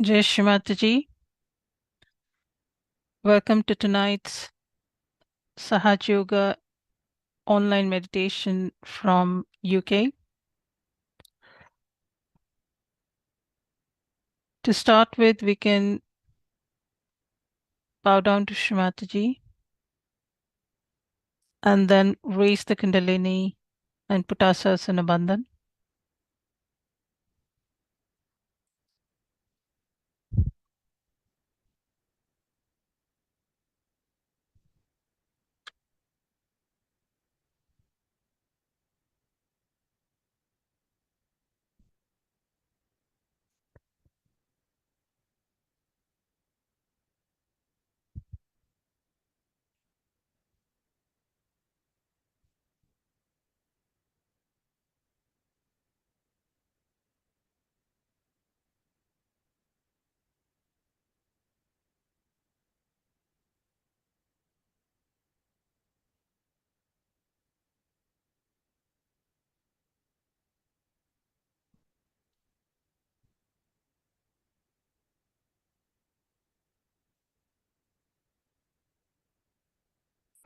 Jai Shri Mataji. Welcome to tonight's Sahaj Yoga online meditation from UK. To start with, we can bow down to Shri Mataji and then raise the Kundalini and put ourselves in a bandhan.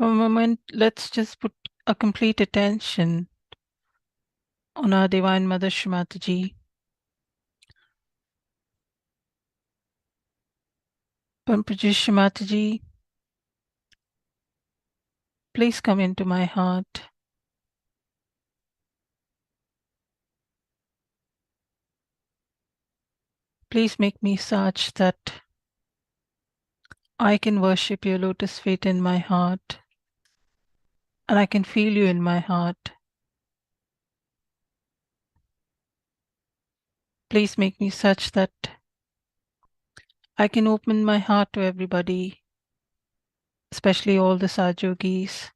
For a moment, let's just put a complete attention on our Divine Mother Shri Mataji. Pampaji Shri Mataji, please come into my heart. Please make me such that I can worship your lotus feet in my heart and I can feel you in my heart. Please make me such that I can open my heart to everybody, especially all the Sajogis.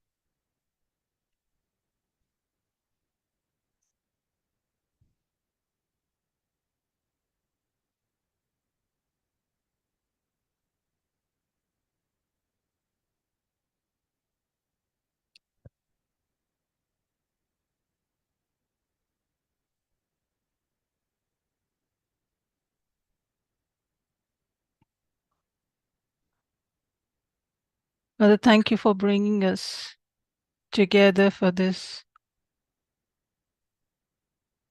Mother, thank you for bringing us together for this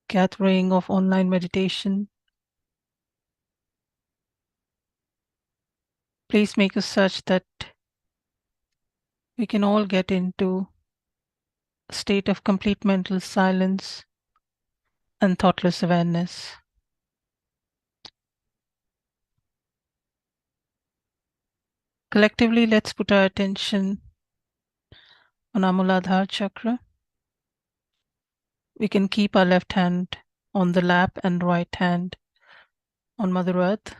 gathering of online meditation. Please make us such that we can all get into a state of complete mental silence and thoughtless awareness. Collectively, let's put our attention on our Muladhara chakra. We can keep our left hand on the lap and right hand on Mother Earth.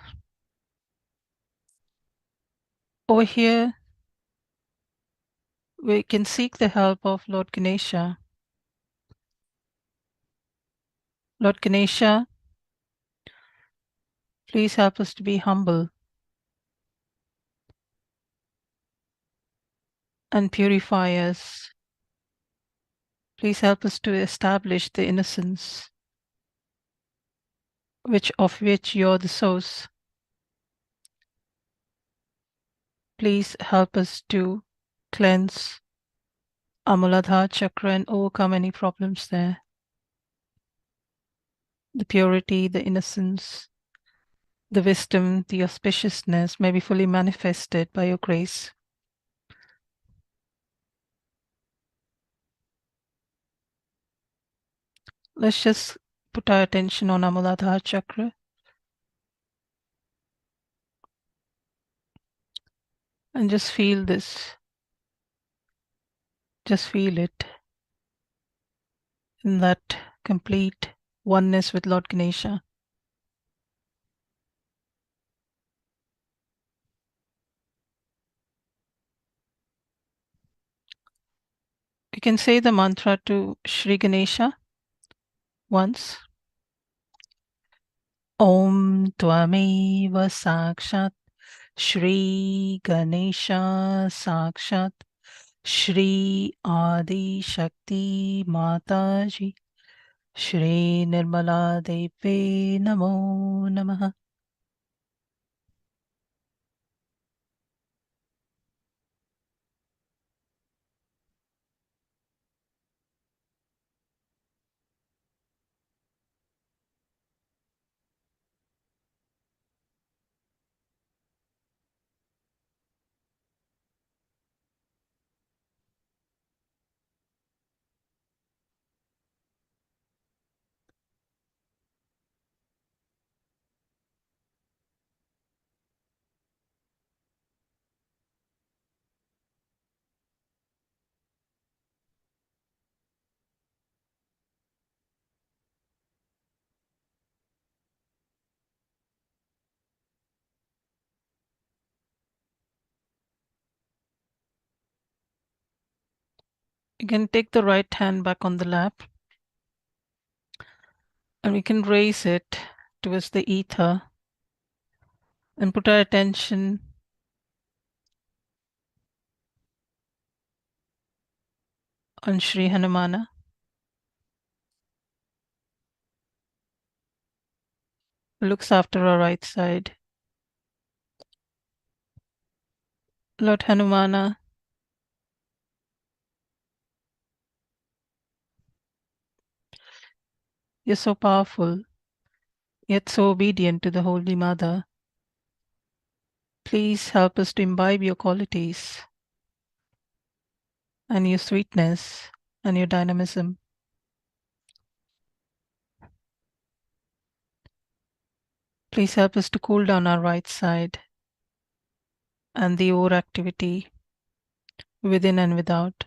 Over here, we can seek the help of Lord Ganesha. Lord Ganesha, please help us to be humble and purify us. Please help us to establish the innocence of which you're the source. Please help us to cleanse our Muladhara chakra and overcome any problems there. The purity, the innocence, the wisdom, the auspiciousness may be fully manifested by your grace. Let's just put our attention on our Muladhara chakra. And just feel this. Just feel it in that complete oneness with Lord Ganesha. You can say the mantra to Shri Ganesha once. Om Tvameva Sakshat Shri Ganesha Sakshat Shri Adi Shakti Mataji Shri Nirmala Deve Namo Namaha. You can take the right hand back on the lap and we can raise it towards the ether and put our attention on Sri Hanumana, who looks after our right side. Lord Hanumana, you're so powerful, yet so obedient to the Holy Mother. Please help us to imbibe your qualities and your sweetness and your dynamism. Please help us to cool down our right side and the overactivity within and without.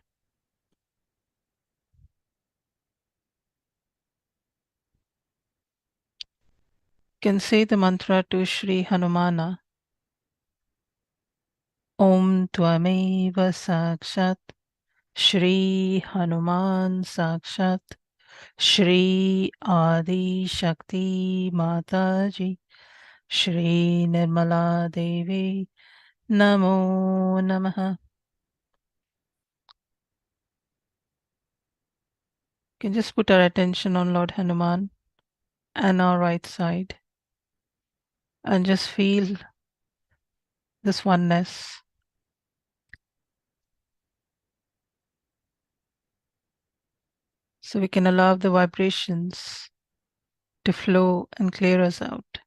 You can say the mantra to Sri Hanumana. Om Tvameva Sakshat Shri Hanuman Sakshat Shri Adi Shakti Mataji Shri Nirmala Devi Namo Namaha. You can just put our attention on Lord Hanuman and our right side and just feel this oneness. So we can allow the vibrations to flow and clear us out.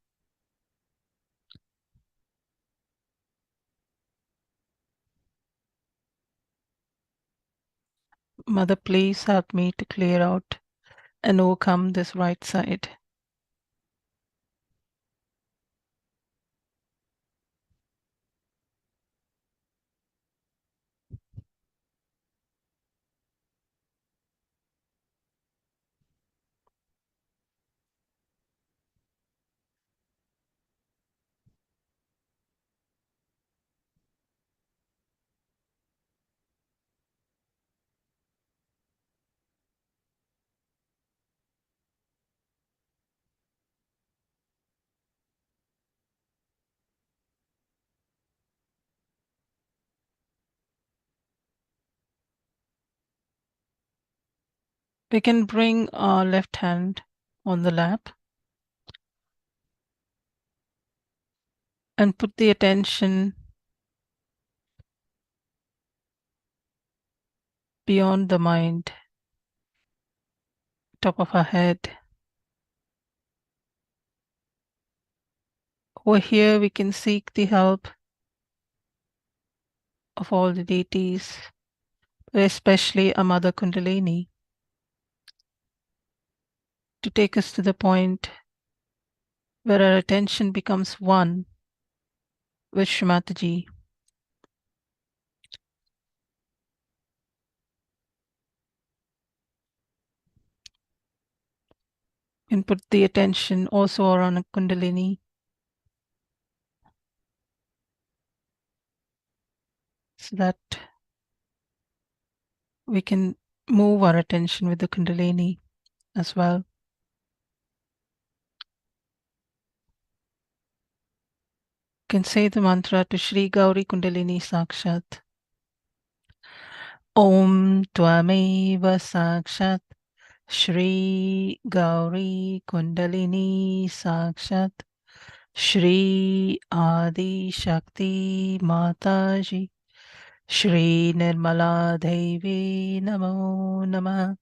Mother, please help me to clear out and overcome this right side. We can bring our left hand on the lap and put the attention beyond the mind, top of our head. Over here, we can seek the help of all the deities, especially our Mother Kundalini, to take us to the point where our attention becomes one with Shrimataji. And put the attention also on a Kundalini, so that we can move our attention with the Kundalini as well. You can say the mantra to Shri Gauri Kundalini Sakshat. Om Tvameva Sakshat Shri Gauri Kundalini Sakshat Shri Adi Shakti Mataji Shri Nirmala Devi Namo Namah.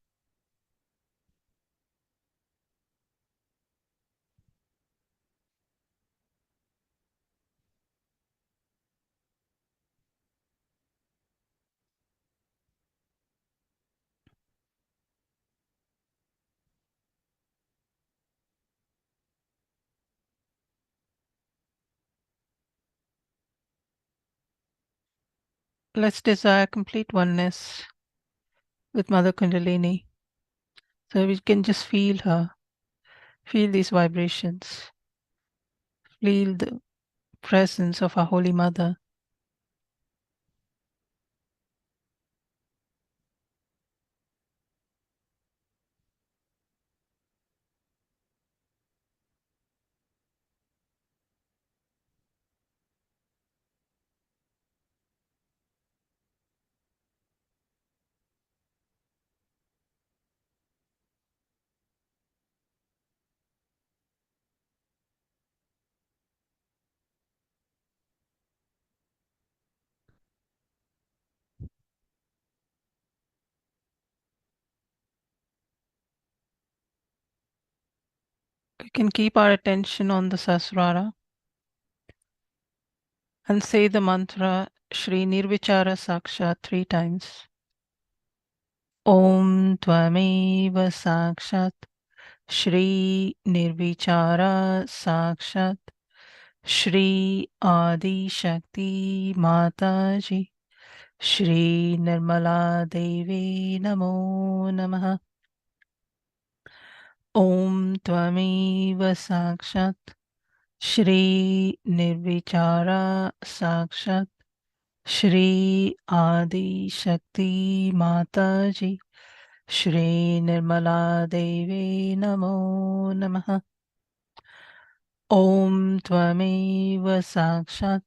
Let's desire complete oneness with Mother Kundalini. So we can just feel her, feel these vibrations, feel the presence of our Holy Mother. We can keep our attention on the Sasrara and say the mantra Shri Nirvichara Sakshat 3 times. Om Tvameva Sakshat Shri Nirvichara Sakshat Shri Adi Shakti Mataji Shri Nirmala Devi Namo Namaha. Om Tvameva Sakshat Shri Nirvichara Sakshat Shri Adi Shakti Mataji Shri Nirmala Devi Namo Namaha. Om Tvameva Sakshat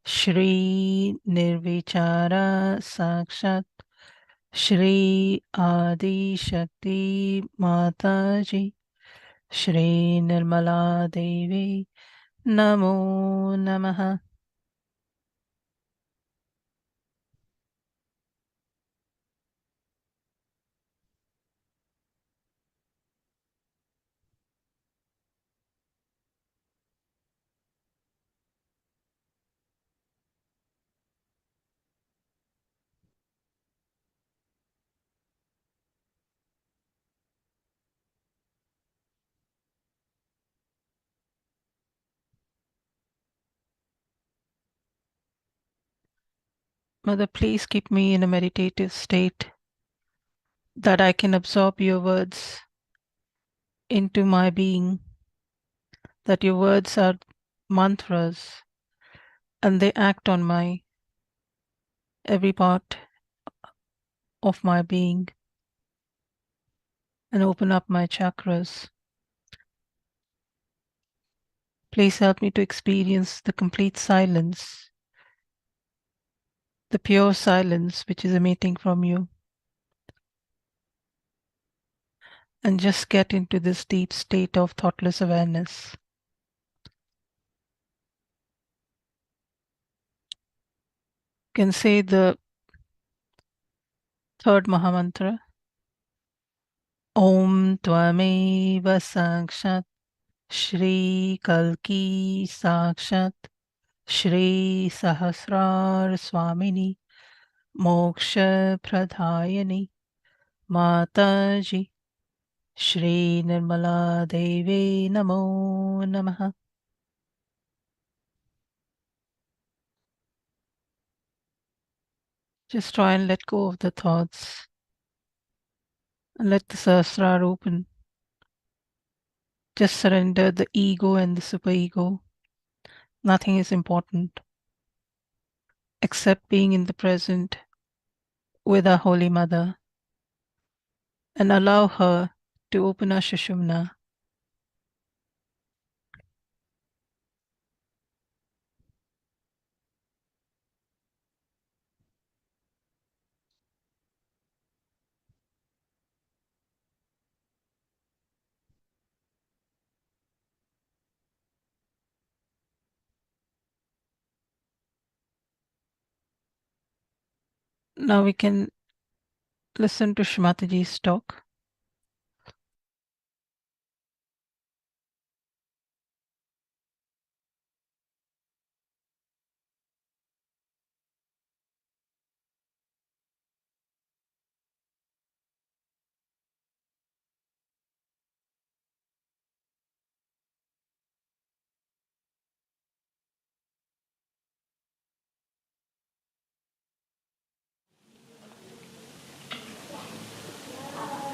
Shri Nirvichara Sakshat Shri Adi Shakti Mataji Shri Nirmala Devi Namo Namaha. Mother, please keep me in a meditative state that I can absorb your words into my being, that your words are mantras and they act on my every part of my being and open up my chakras. Please help me to experience the complete silence, the pure silence which is emanating from you, and just get into this deep state of thoughtless awareness. You can say the third Mahamantra. Om Tvameva Sakshat Shri Kalki Sakshat Shri Sahasrar Swamini Moksha Pradhayani Mataji Shri Nirmala Devi Namo Namaha. Just try and let go of the thoughts and let the Sahasrar open. Just surrender the ego and the superego. Nothing is important except being in the present with our Holy Mother and allow her to open our Sushumna. Now we can listen to Shmataji's talk.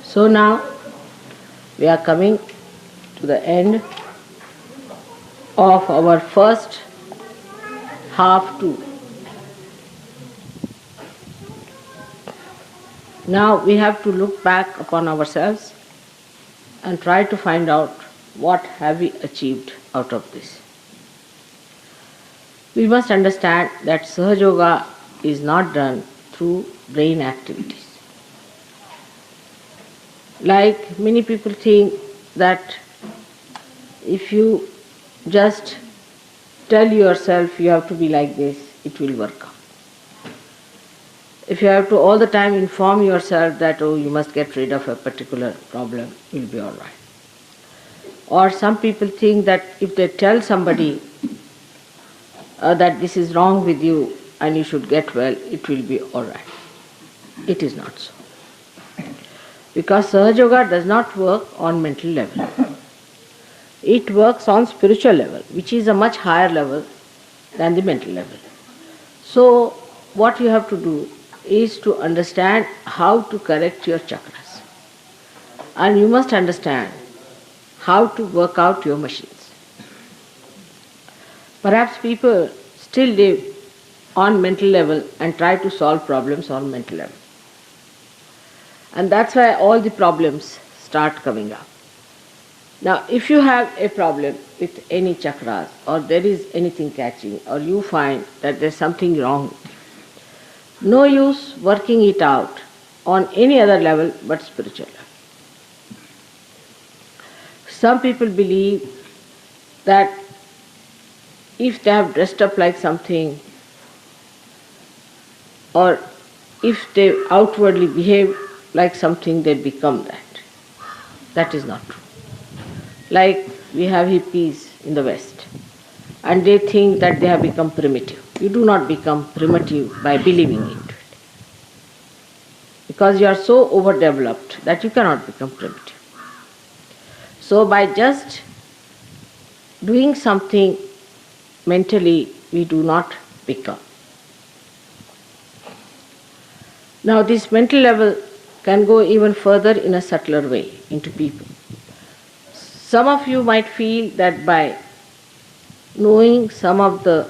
So now we are coming to the end of our first half two. Now we have to look back upon ourselves and try to find out what have we achieved out of this. We must understand that Sahaja Yoga is not done through brain activities. Like many people think that if you just tell yourself you have to be like this, it will work out. If you have to all the time inform yourself that, oh, you must get rid of a particular problem, you'll be all right. Or some people think that if they tell somebody that this is wrong with you and you should get well, it will be alright. It is not so. Because Sahaja Yoga does not work on mental level. It works on spiritual level, which is a much higher level than the mental level. So what you have to do is to understand how to correct your chakras. And you must understand how to work out your machines. Perhaps people still live on mental level and try to solve problems on mental level. And that's why all the problems start coming up. Now, if you have a problem with any chakras, or there is anything catching, or you find that there's something wrong, no use working it out on any other level but spiritual level. Some people believe that if they have dressed up like something, or if they outwardly behave like something, they become that. That is not true. Like we have hippies in the West, and they think that they have become primitive. You do not become primitive by believing into it. Because you are so overdeveloped that you cannot become primitive. So by just doing something mentally, we do not become. Now this mental level can go even further in a subtler way into people. Some of you might feel that by knowing some of the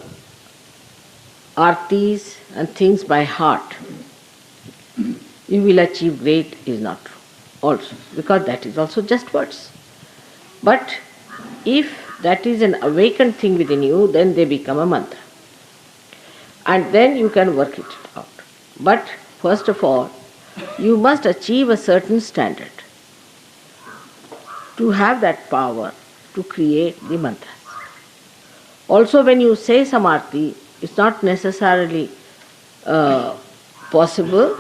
artis and things by heart, you will achieve great. Is not true also, because that is also just words. But if that is an awakened thing within you, then they become a mantra. And then you can work it out. But first of all, you must achieve a certain standard to have that power to create the mantras. Also, when you say samarthi, it's not necessarily possible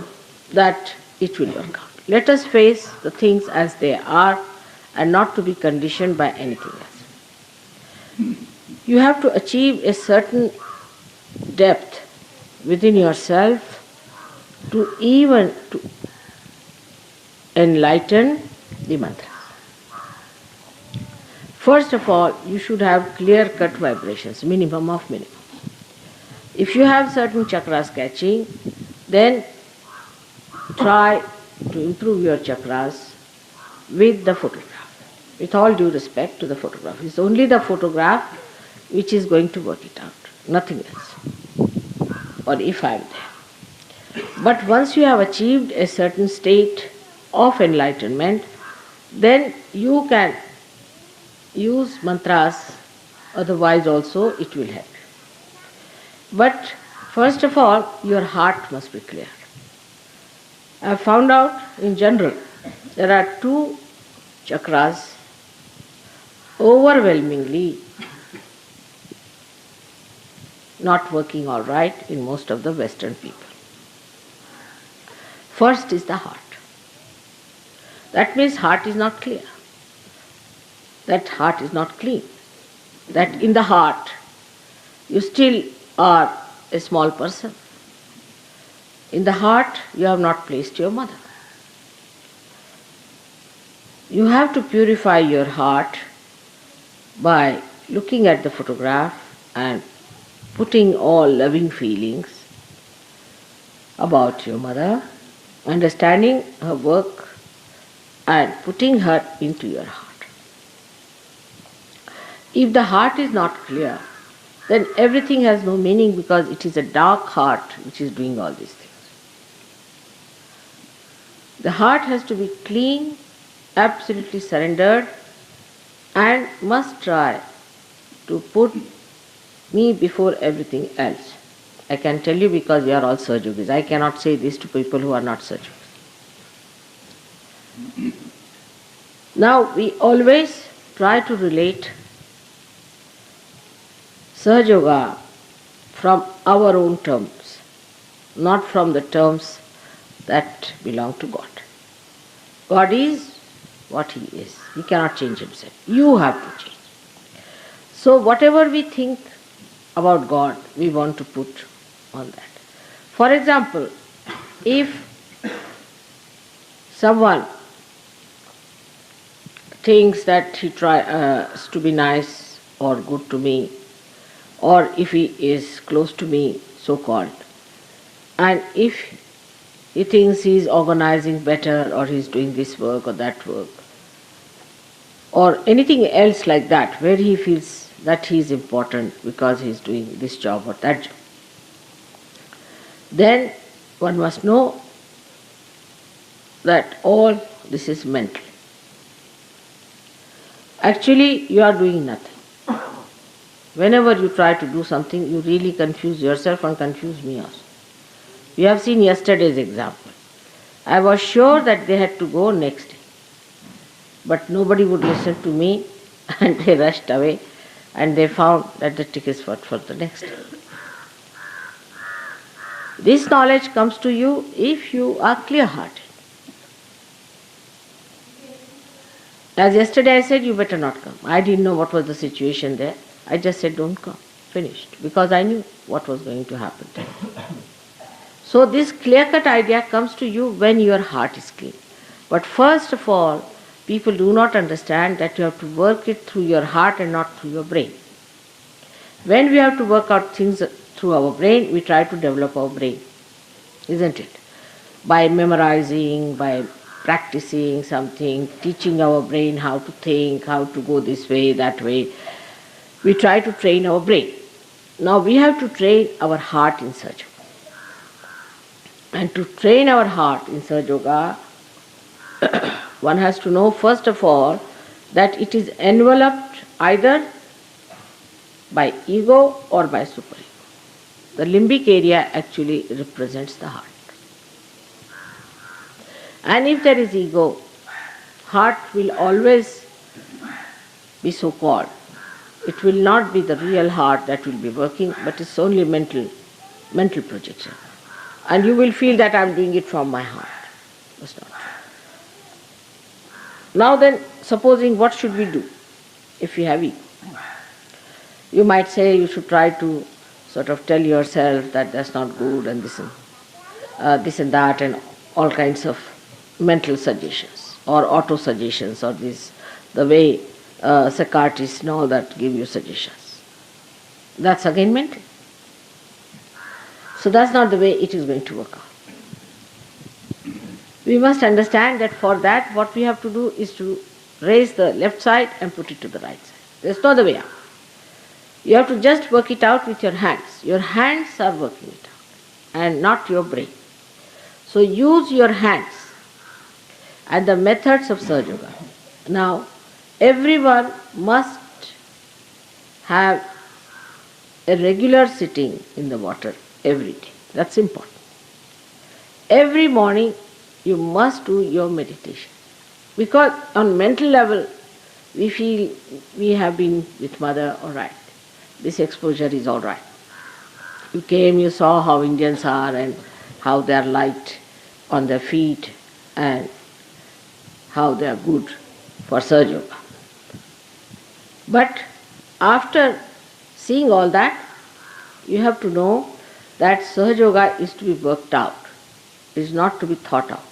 that it will work out. Let us face the things as they are and not to be conditioned by anything else. You have to achieve a certain depth within yourself to even to enlighten the mantra. First of all, you should have clear-cut vibrations, minimum of minimum. If you have certain chakras catching, then try to improve your chakras with the photograph. With all due respect to the photograph. It's only the photograph which is going to work it out, nothing else. Or if I am there. But once you have achieved a certain state of enlightenment, then you can use mantras, otherwise also it will help you. But first of all, your heart must be clear. I have found out in general there are two chakras overwhelmingly not working all right in most of the Western people. First is the heart. That means heart is not clear. That heart is not clean. That in the heart you still are a small person. In the heart you have not placed your mother. You have to purify your heart by looking at the photograph and putting all loving feelings about your mother, understanding her work and putting her into your heart. If the heart is not clear, then everything has no meaning because it is a dark heart which is doing all these things. The heart has to be clean, absolutely surrendered, and must try to put me before everything else. I can tell you because we are all Sahaja-yogis. I cannot say this to people who are not Sahaja-yogis. Now we always try to relate Sahaja Yoga from our own terms, not from the terms that belong to God. God is what he is. He cannot change himself. You have to change. So whatever we think about God, we want to put on that. For example, if someone thinks that he tries to be nice or good to me, or if he is close to me, so called, and if he thinks he is organizing better or he is doing this work or that work, or anything else like that, where he feels that he is important because he is doing this job or that job, then one must know that all this is mental. Actually, you are doing nothing. Whenever you try to do something, you really confuse yourself and confuse me also. We have seen yesterday's example. I was sure that they had to go next day, but nobody would listen to me and they rushed away and they found that the tickets were for the next day. This knowledge comes to you if you are clear-hearted. As yesterday I said, you better not come. I didn't know what was the situation there. I just said, don't come. Finished. Because I knew what was going to happen. So this clear-cut idea comes to you when your heart is clean. But first of all, people do not understand that you have to work it through your heart and not through your brain. When we have to work out things through our brain, we try to develop our brain, isn't it? By memorizing, by practicing something, teaching our brain how to think, how to go this way, that way. We try to train our brain. Now we have to train our heart in Sahaja Yoga. And to train our heart in Sahaja Yoga, one has to know first of all that it is enveloped either by ego or by superego. The limbic area actually represents the heart. And if there is ego, heart will always be so called. It will not be the real heart that will be working, but it's only mental projection. And you will feel that I'm doing it from my heart. That's not true. Now then, supposing what should we do if we have ego? You might say you should try to sort of tell yourself that that's not good and this and that and all kinds of mental suggestions or auto-suggestions or the way psychiatrists and all that give you suggestions. That's again mental. So that's not the way it is going to work out. We must understand that for that what we have to do is to raise the left side and put it to the right side. There's no other way out. You have to just work it out with your hands. Your hands are working it out and not your brain. So use your hands and the methods of Sahaja Yoga. Now, everyone must have a regular sitting in the water every day. That's important. Every morning you must do your meditation. Because on mental level, we feel we have been with Mother, all right. This exposure is all right. You came, you saw how Indians are and how they are light on their feet and how they are good for Sahaja Yoga. But after seeing all that, you have to know that Sahaja Yoga is to be worked out. It is not to be thought out.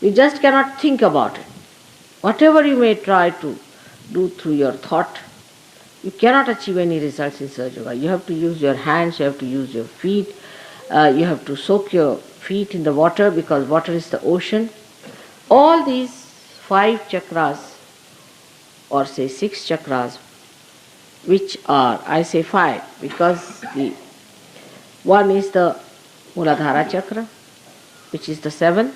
You just cannot think about it. Whatever you may try to do through your thought, you cannot achieve any results in Sahaja Yoga. You have to use your hands, you have to use your feet, you have to soak your feet in the water because water is the ocean. All these 5 chakras, or say 6 chakras, which are, I say 5 because the one is the Muladhara chakra, which is the 7th,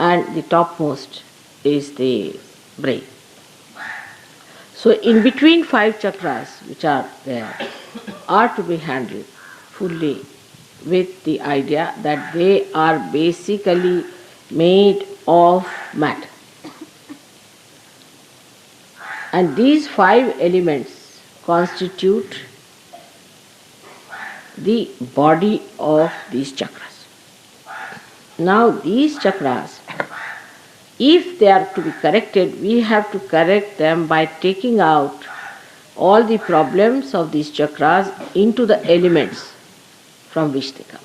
and the topmost is the brain. So in between 5 chakras which are there are to be handled fully with the idea that they are basically made of matter. And these 5 elements constitute the body of these chakras. Now these chakras if they are to be corrected, we have to correct them by taking out all the problems of these chakras into the elements from which they come.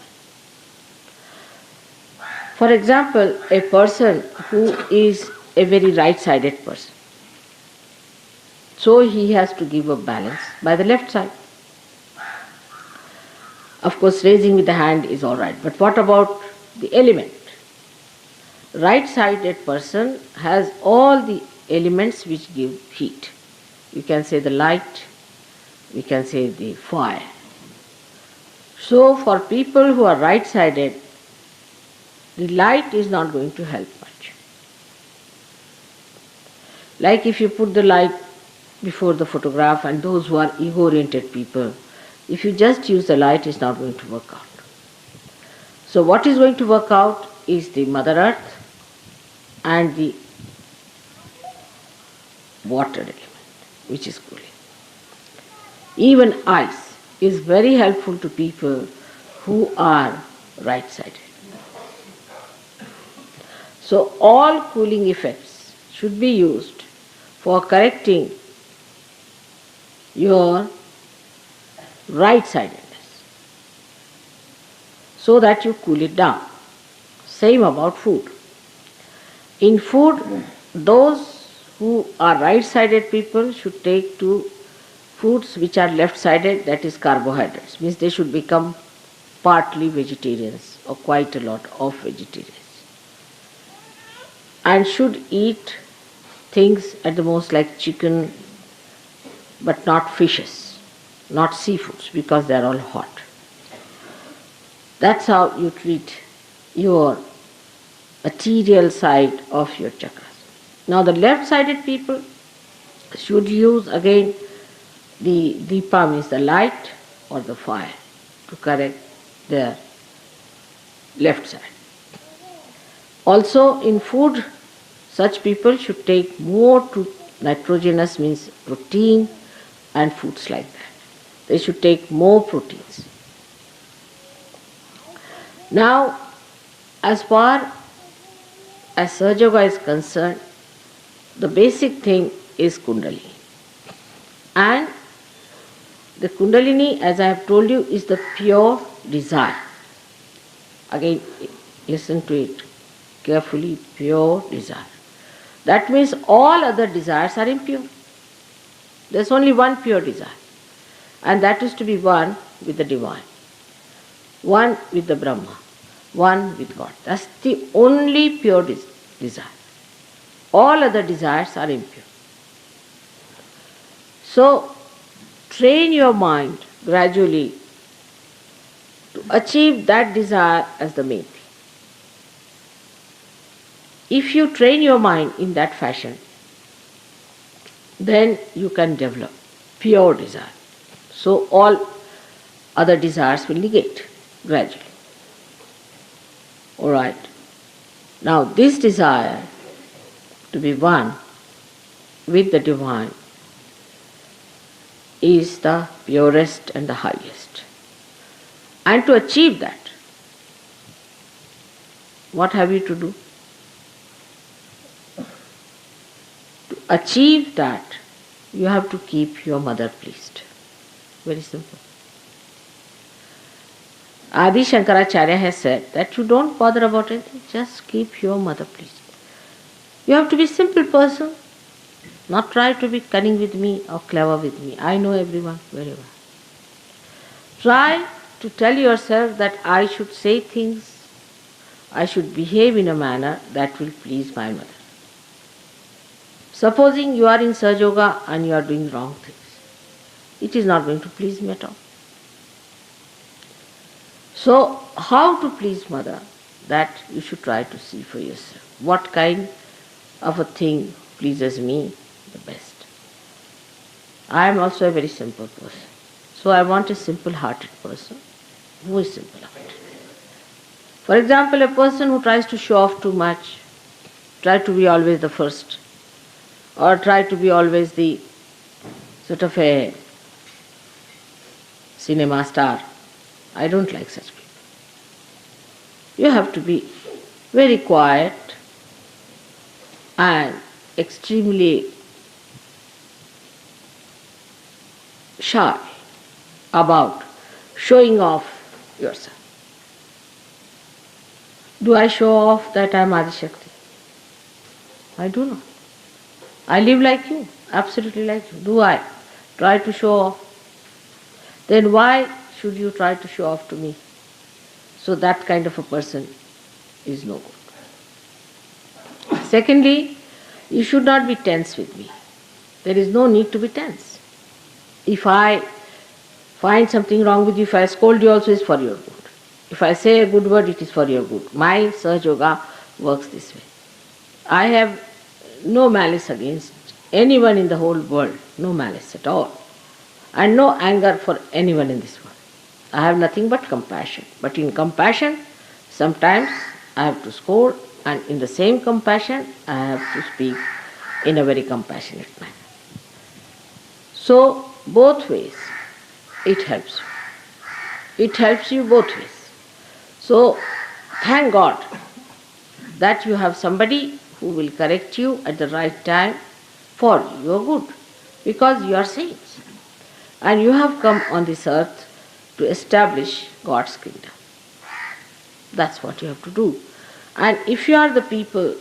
For example, a person who is a very right-sided person, so he has to give a balance by the left side. Of course, raising with the hand is all right, but what about the element? Right-sided person has all the elements which give heat. You can say the light, we can say the fire. So for people who are right-sided, the light is not going to help much. Like if you put the light before the photograph, and those who are ego-oriented people, if you just use the light, it's not going to work out. So what is going to work out is the Mother Earth and the water element, which is cooling. Even ice is very helpful to people who are right-sided. So all cooling effects should be used for correcting your right-sidedness so that you cool it down. Same about food. In food, those who are right-sided people should take to foods which are left-sided, that is carbohydrates, means they should become partly vegetarians or quite a lot of vegetarians, and should eat things at the most like chicken, but not fishes, not seafoods, because they are all hot. That's how you treat your material side of your chakras. Now the left-sided people should use again the dipa, means the light or the fire, to correct their left side. Also in food, such people should take more nitrogenous, means protein, and foods like that. They should take more proteins. Now, as far as Sahaja Yoga is concerned, the basic thing is Kundalini. And the Kundalini, as I have told you, is the pure desire. Again, listen to it carefully, pure desire. That means all other desires are impure. There's only one pure desire, and that is to be one with the divine, one with the Brahma, one with God. That's the only pure desire. All other desires are impure. So, train your mind gradually to achieve that desire as the main thing. If you train your mind in that fashion, then you can develop pure desire. So all other desires will negate gradually. Alright. Now this desire to be one with the divine is the purest and the highest. And to achieve that, what have you to do? To achieve that, you have to keep your mother pleased. Very simple. Adi Shankaracharya has said that you don't bother about anything, just keep your mother pleased. You have to be a simple person, not try to be cunning with me or clever with me. I know everyone very well. Try to tell yourself that I should say things, I should behave in a manner that will please my mother. Supposing you are in Sahaja Yoga and you are doing wrong things, it is not going to please me at all. So, how to please mother? That you should try to see for yourself. What kind of a thing pleases me the best? I am also a very simple person. So I want a simple-hearted person. Who is simple-hearted? For example, a person who tries to show off too much, try to be always the first, or try to be always the sort of a cinema star. I don't like such people. You have to be very quiet, and extremely shy about showing off yourself. Do I show off that I am Adishakti? I do not. I live like you, absolutely like you. Do I try to show off? Then why should you try to show off to me? So that kind of a person is no good. Secondly, you should not be tense with me. There is no need to be tense. If I find something wrong with you, if I scold you also, it's for your good. If I say a good word, it is for your good. My Sahaja Yoga works this way. I have no malice against anyone in the whole world, no malice at all, and no anger for anyone in this world. I have nothing but compassion. But in compassion, sometimes I have to scold, and in the same compassion, I have to speak in a very compassionate manner. So, both ways, it helps you. It helps you both ways. So, thank God that you have somebody who will correct you at the right time for your good, because you are saints and you have come on this earth to establish God's kingdom. That's what you have to do. And if you are the people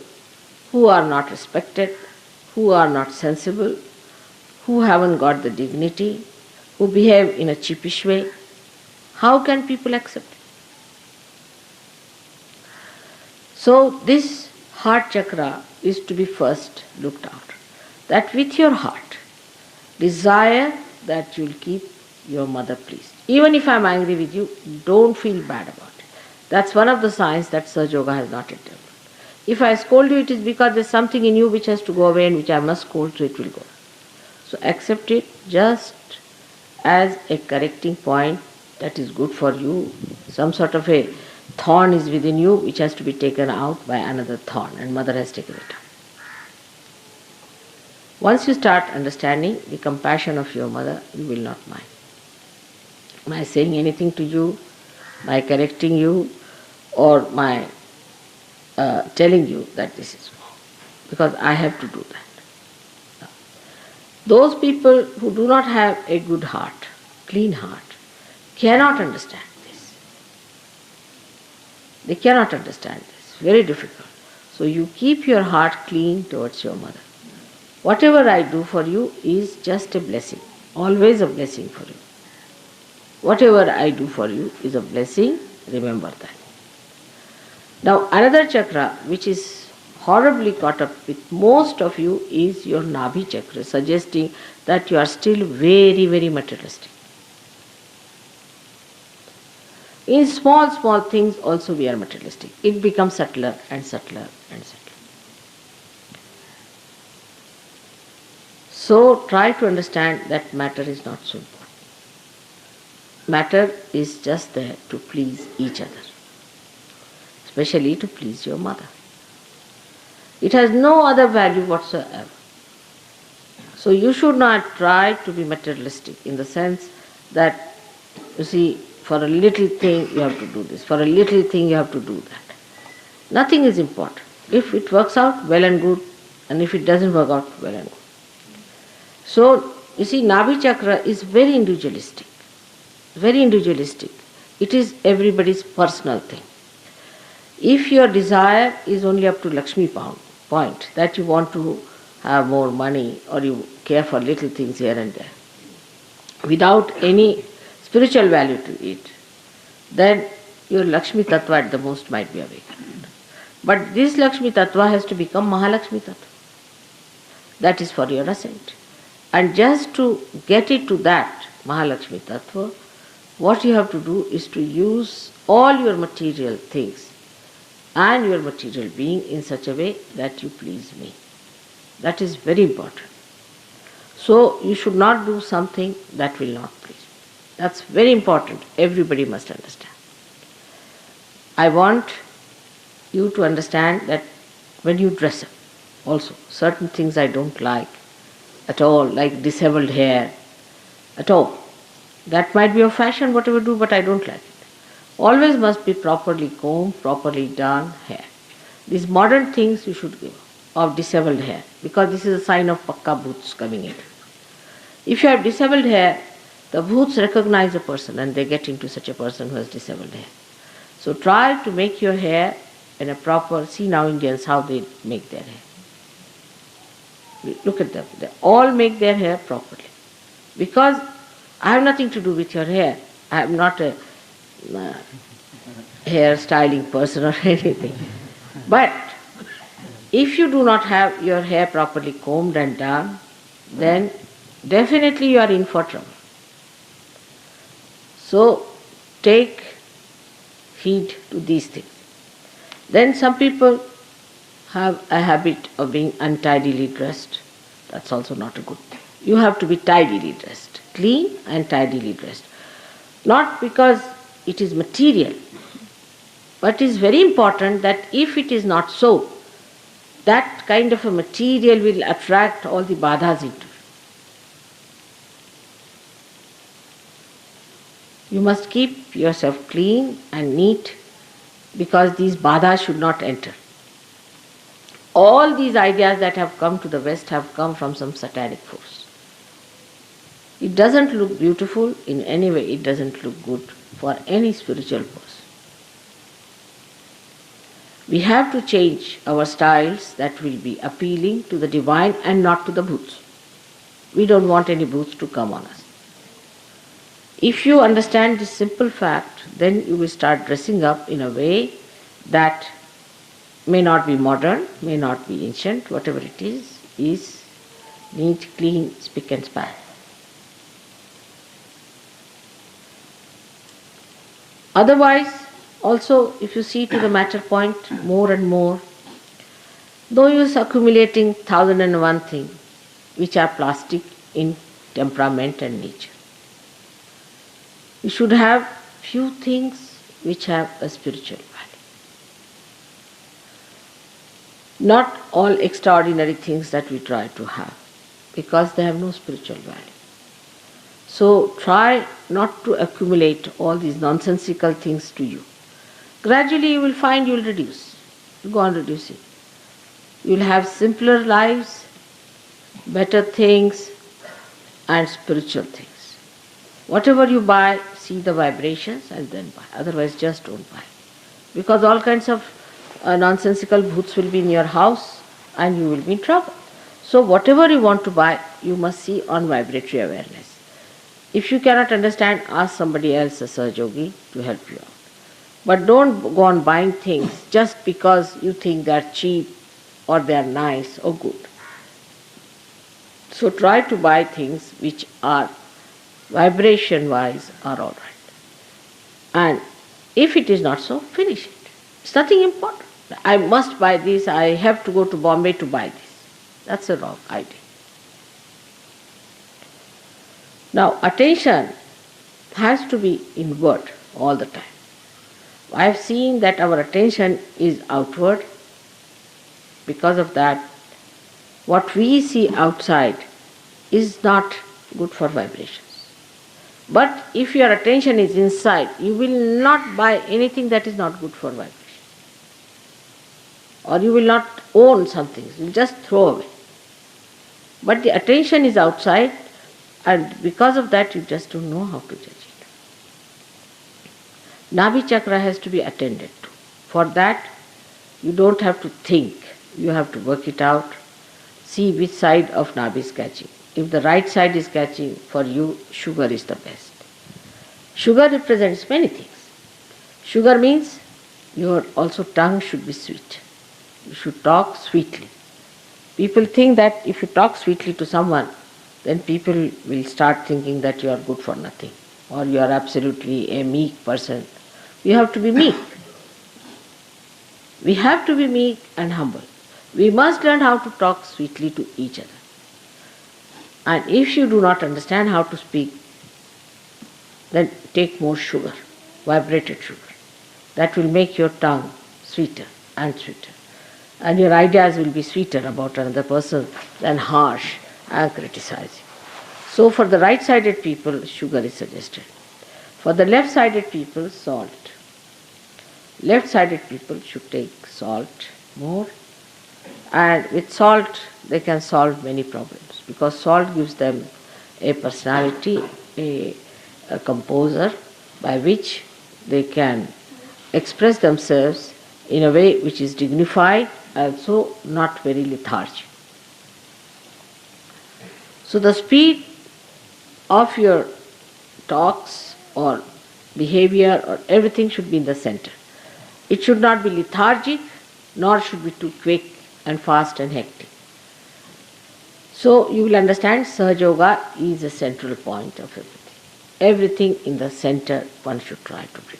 who are not respected, who are not sensible, who haven't got the dignity, who behave in a cheapish way, how can people accept it? So this heart chakra is to be first looked out. That with your heart, desire that you'll keep your mother pleased. Even if I'm angry with you, don't feel bad about it. That's one of the signs that Sahaja Yoga has not yet developed. If I scold you, it is because there's something in you which has to go away and which I must scold, so it will go. So accept it just as a correcting point that is good for you. Some sort of a thorn is within you which has to be taken out by another thorn, and mother has taken it out. Once you start understanding the compassion of your mother, you will not mind. My saying anything to you, my correcting you, or my telling you that this is wrong, because I have to do that. Those people who do not have a good heart, clean heart, cannot understand this. They cannot understand this. Very difficult. So you keep your heart clean towards your mother. Whatever I do for you is just a blessing, always a blessing for you. Whatever I do for you is a blessing, remember that. Now another chakra which is horribly caught up with most of you is your Nabhi chakra, suggesting that you are still very, very materialistic. In small, small things also we are materialistic. It becomes subtler and subtler and subtler. So try to understand that matter is not so important. Matter is just there to please each other, especially to please your mother. It has no other value whatsoever. So you should not try to be materialistic in the sense that, you see, for a little thing you have to do this, for a little thing you have to do that. Nothing is important. If it works out, well and good, and if it doesn't work out, well and good. So, you see, Nabhi chakra is very individualistic. Very individualistic. It is everybody's personal thing. If your desire is only up to Lakshmi point, that you want to have more money or you care for little things here and there, without any spiritual value to it, then your Lakshmi Tattva at the most might be awakened. But this Lakshmi Tattva has to become Mahalakshmi Tattva. That is for your ascent. And just to get it to that Mahalakshmi Tattva, what you have to do is to use all your material things and your material being in such a way that you please me. That is very important. So you should not do something that will not please me. That's very important. Everybody must understand. I want you to understand that when you dress up, also certain things I don't like at all, like disheveled hair, at all. That might be a fashion, whatever do, but I don't like it. Always must be properly combed, properly done hair. These modern things you should give. of disheveled hair, because this is a sign of pakka bhoots coming in. If you have disheveled hair, the bhoots recognize a person and they get into such a person who has disheveled hair. So try to make your hair in a proper, see now Indians how they make their hair. Look at them, they all make their hair properly. Because I have nothing to do with your hair. I am not a hair styling person or anything. But if you do not have your hair properly combed and done, then definitely you are in for trouble. So take heed to these things. Then some people have a habit of being untidily dressed. That's also not a good thing. You have to be tidily dressed, clean and tidily dressed. Not because it is material, but it is very important that if it is not so, that kind of a material will attract all the badhas into it. You must keep yourself clean and neat because these badhas should not enter. All these ideas that have come to the West have come from some satanic force. It doesn't look beautiful in any way, it doesn't look good for any spiritual person. We have to change our styles that will be appealing to the divine and not to the bhoots. We don't want any bhoots to come on us. If you understand this simple fact, then you will start dressing up in a way that may not be modern, may not be ancient, whatever it is neat, clean, spick and span. Otherwise, also, if you see to the matter point more and more, though you are accumulating 1001 things which are plastic in temperament and nature, you should have few things which have a spiritual value. Not all extraordinary things that we try to have, because they have no spiritual value. So try not to accumulate all these nonsensical things to you. Gradually you will find you will reduce. You go on reducing. You will have simpler lives, better things and spiritual things. Whatever you buy, see the vibrations and then buy. Otherwise just don't buy. Because all kinds of nonsensical bhoots will be in your house and you will be in trouble. So whatever you want to buy, you must see on vibratory awareness. If you cannot understand, ask somebody else, a Sahajogi, to help you out. But don't go on buying things just because you think they are cheap or they are nice or good. So try to buy things which are vibration-wise are all right. And if it is not so, finish it. It's nothing important. I must buy this, I have to go to Bombay to buy this. That's a wrong idea. Now, attention has to be inward all the time. I have seen that our attention is outward. Because of that, what we see outside is not good for vibrations. But if your attention is inside, you will not buy anything that is not good for vibration. Or you will not own something, you will just throw away. But the attention is outside, and because of that you just don't know how to judge it. Nabhi chakra has to be attended to. For that, you don't have to think, you have to work it out, see which side of Nabhi is catching. If the right side is catching, for you, sugar is the best. Sugar represents many things. Sugar means your also tongue should be sweet. You should talk sweetly. People think that if you talk sweetly to someone, then people will start thinking that you are good for nothing or you are absolutely a meek person. You have to be meek. We have to be meek and humble. We must learn how to talk sweetly to each other. And if you do not understand how to speak, then take more sugar, vibrated sugar. That will make your tongue sweeter and sweeter. And your ideas will be sweeter about another person than harsh and criticizing. So for the right-sided people, sugar is suggested. For the left-sided people, salt. Left-sided people should take salt more And with salt, they can solve many problems because salt gives them a personality, a, a composer by which they can express themselves in a way which is dignified, also not very lethargic. So, the speed of your talks or behavior or everything should be in the center. It should not be lethargic, nor should be too quick and fast and hectic. So you will understand Sahaja Yoga is a central point of everything. Everything in the center one should try to bring.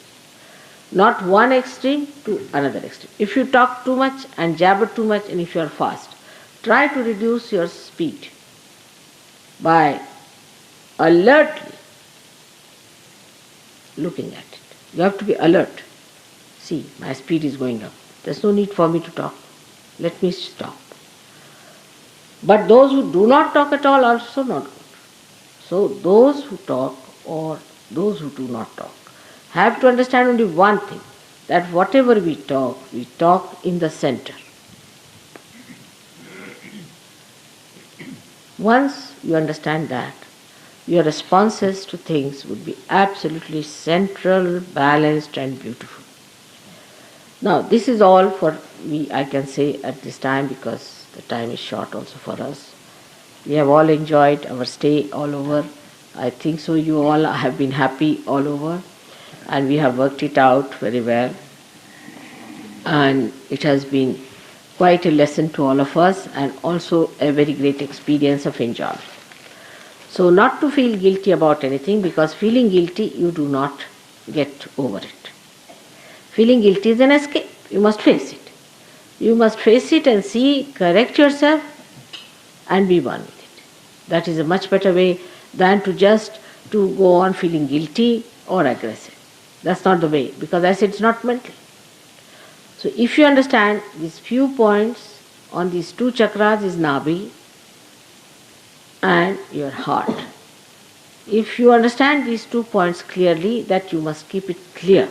Not one extreme to another extreme. If you talk too much and jabber too much and if you are fast, try to reduce your speed by alertly looking at it. You have to be alert. See, my speed is going up. There's no need for me to talk. Let me stop. But those who do not talk at all are also not good. So those who talk or those who do not talk have to understand only one thing, that whatever we talk in the center. Once you understand that, your responses to things would be absolutely central, balanced and beautiful. Now this is all for me I can say at this time because the time is short also for us. We have all enjoyed our stay all over. I think so you all have been happy all over and we have worked it out very well. And it has been quite a lesson to all of us and also a very great experience of enjoyment. So not to feel guilty about anything because feeling guilty you do not get over it. Feeling guilty is an escape. You must face it. You must face it and see, correct yourself and be one with it. That is a much better way than to just to go on feeling guilty or aggressive. That's not the way because I said it's not mental. So if you understand these few points on these two chakras is Nabhi and your heart. If you understand these 2 points clearly, that you must keep it clear.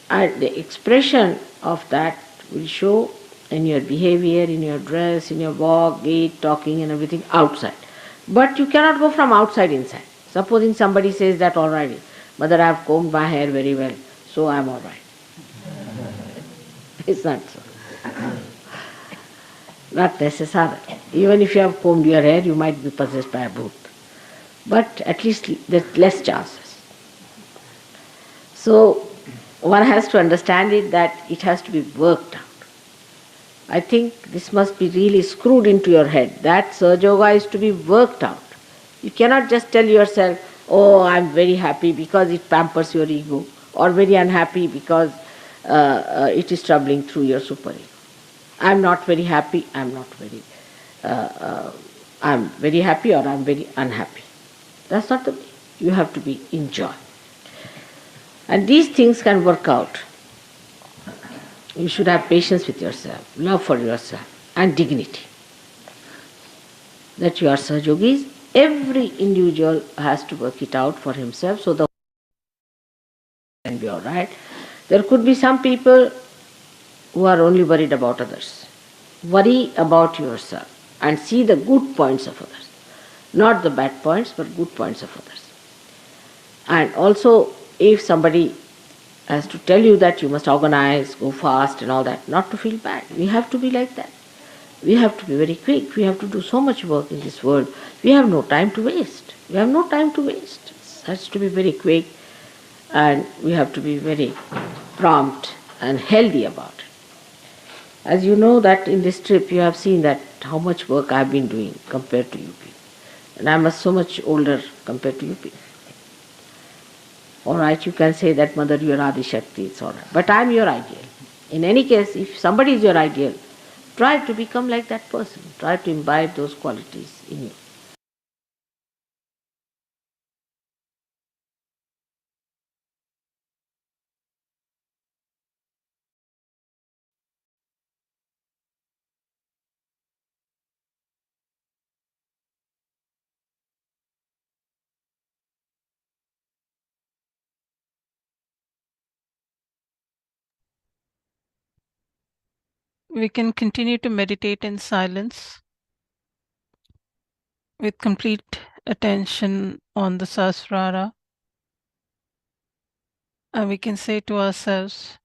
And the expression of that will show in your behavior, in your dress, in your walk, gait, talking and everything outside. But you cannot go from outside inside. Supposing somebody says that already, Mother, I have combed my hair very well, so I am alright. It's not so. Not necessary. Even if you have combed your hair, you might be possessed by a bhoot. But at least there's less chances. So one has to understand it that it has to be worked out. I think this must be really screwed into your head. That Sahaja Yoga is to be worked out. You cannot just tell yourself, oh, I'm very happy because it pampers your ego, or very unhappy because it is troubling through your superego. I'm not very happy, I'm very happy or I'm very unhappy. That's not the way. You have to be in joy. And these things can work out. You should have patience with yourself, love for yourself, and dignity. That you are Sahajogis, every individual has to work it out for himself so the can be alright. There could be some people who are only worried about others. Worry about yourself and see the good points of others. Not the bad points, but good points of others. And also, if somebody has to tell you that you must organize, go fast and all that, not to feel bad. We have to be like that. We have to be very quick. We have to do so much work in this world. We have no time to waste. We have no time to waste. It has to be very quick and we have to be very prompt and healthy about it. As you know that in this trip you have seen that how much work I have been doing compared to you people. And I am so much older compared to you people. Alright, you can say that Mother, you are Adi Shakti, it's alright. But I am your ideal. In any case, if somebody is your ideal, try to become like that person. Try to imbibe those qualities in you. We can continue to meditate in silence with complete attention on the Sahasrara, and we can say to ourselves,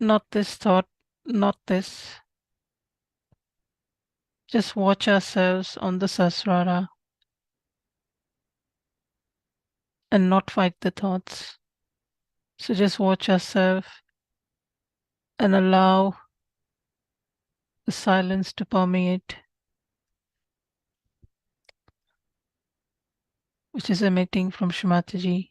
not this thought, not this. Just watch ourselves on the Sahasrara and not fight the thoughts. So just watch ourselves and allow the silence to permeate, which is emitting from Shrimataji.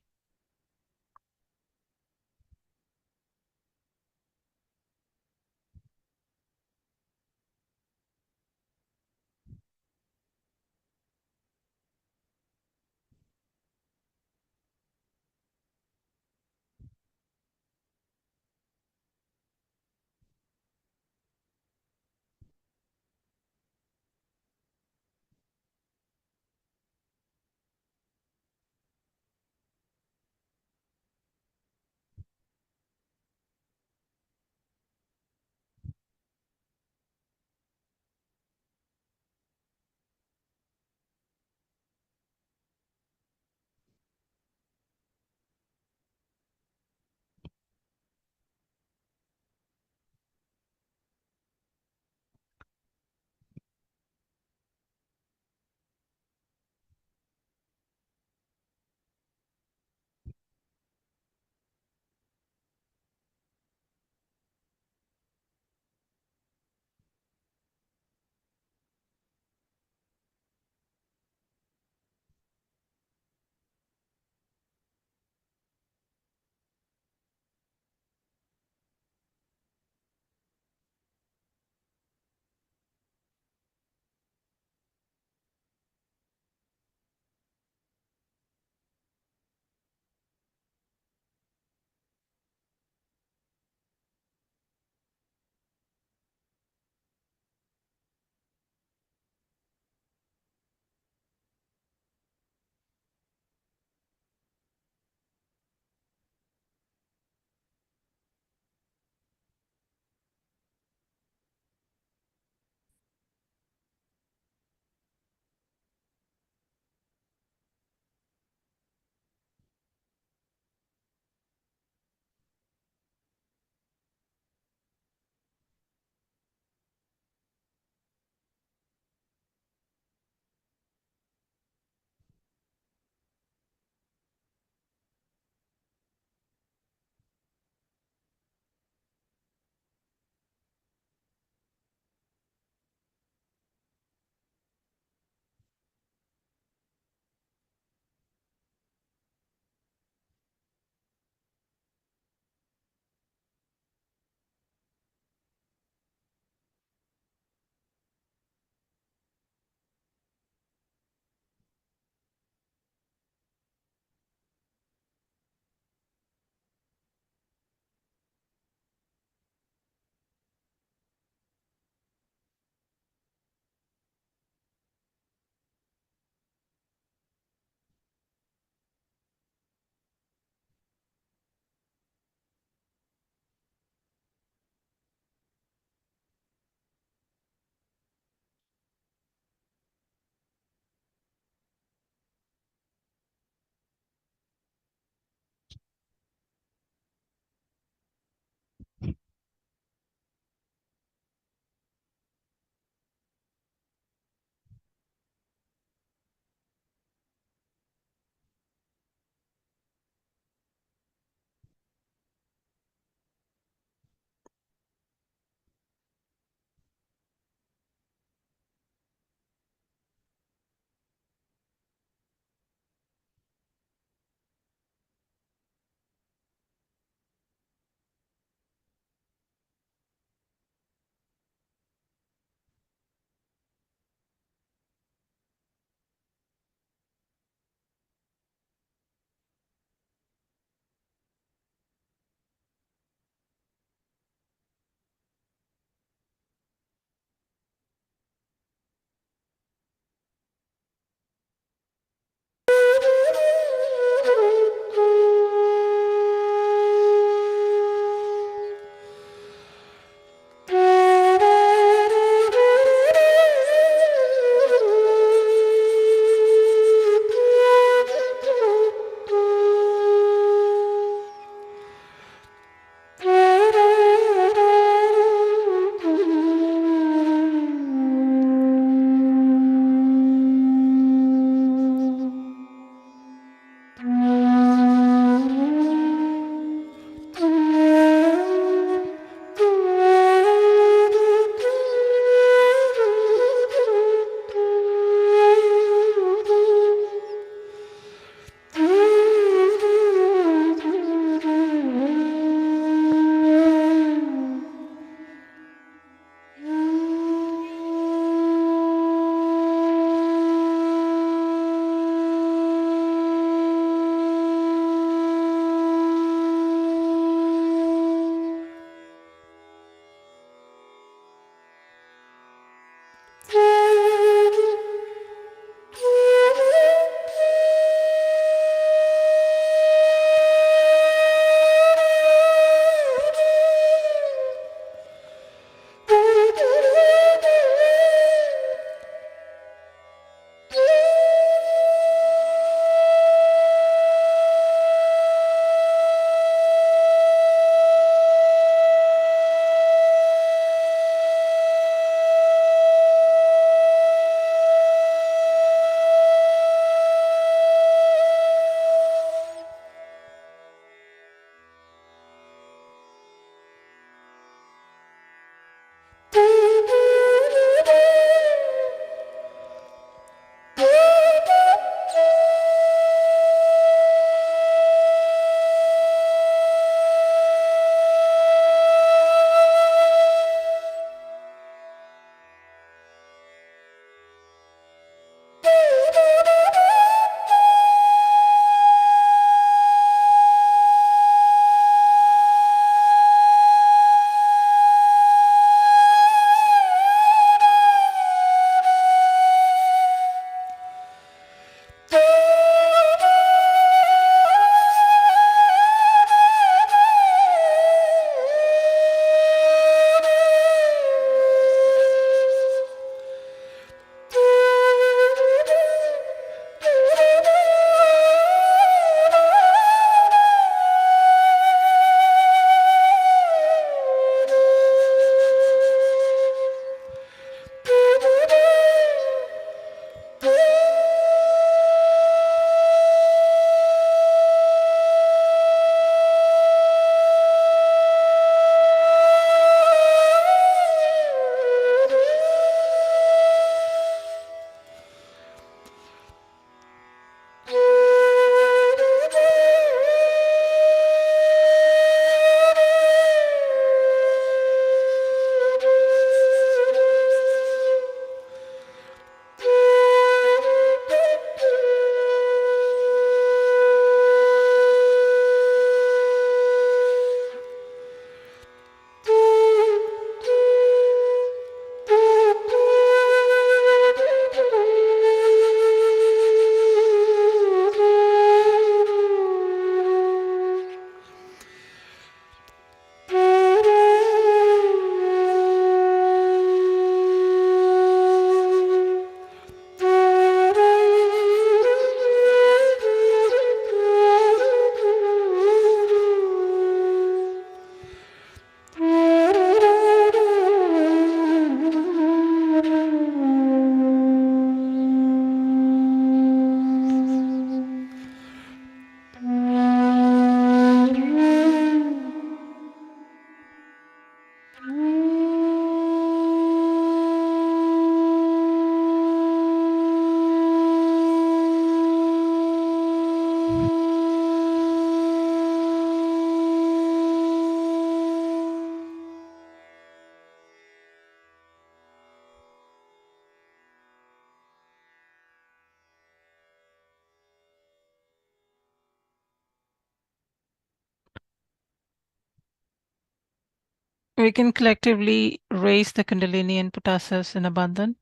We can collectively raise the Kundalini and put ourselves in abundance.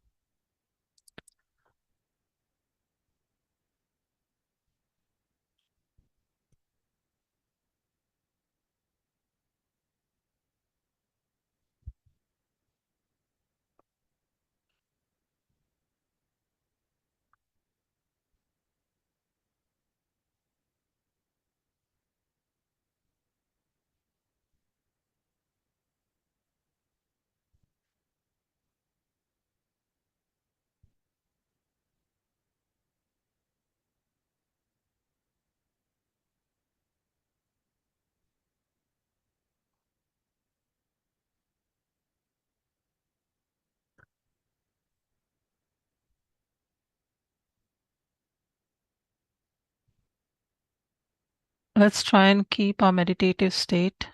Let's try and keep our meditative state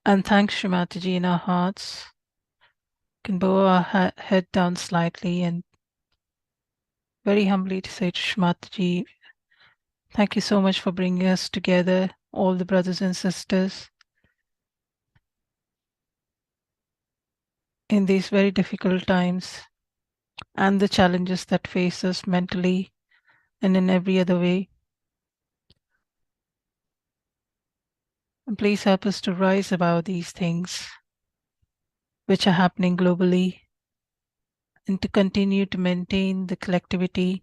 and thank Shrimataji in our hearts. Can bow our head down slightly and very humbly to say to Shrimataji, thank you so much for bringing us together, all the brothers and sisters, in these very difficult times and the challenges that face us mentally and in every other way. And please help us to rise above these things which are happening globally and to continue to maintain the collectivity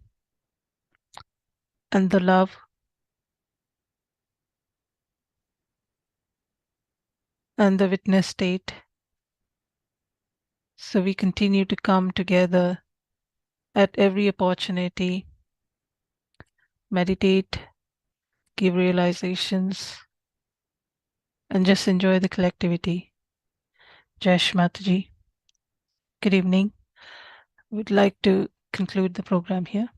and the love and the witness state. So we continue to come together at every opportunity, meditate, give realizations, and just enjoy the collectivity. Jai Shri Mataji. Good evening. We'd like to conclude the program here.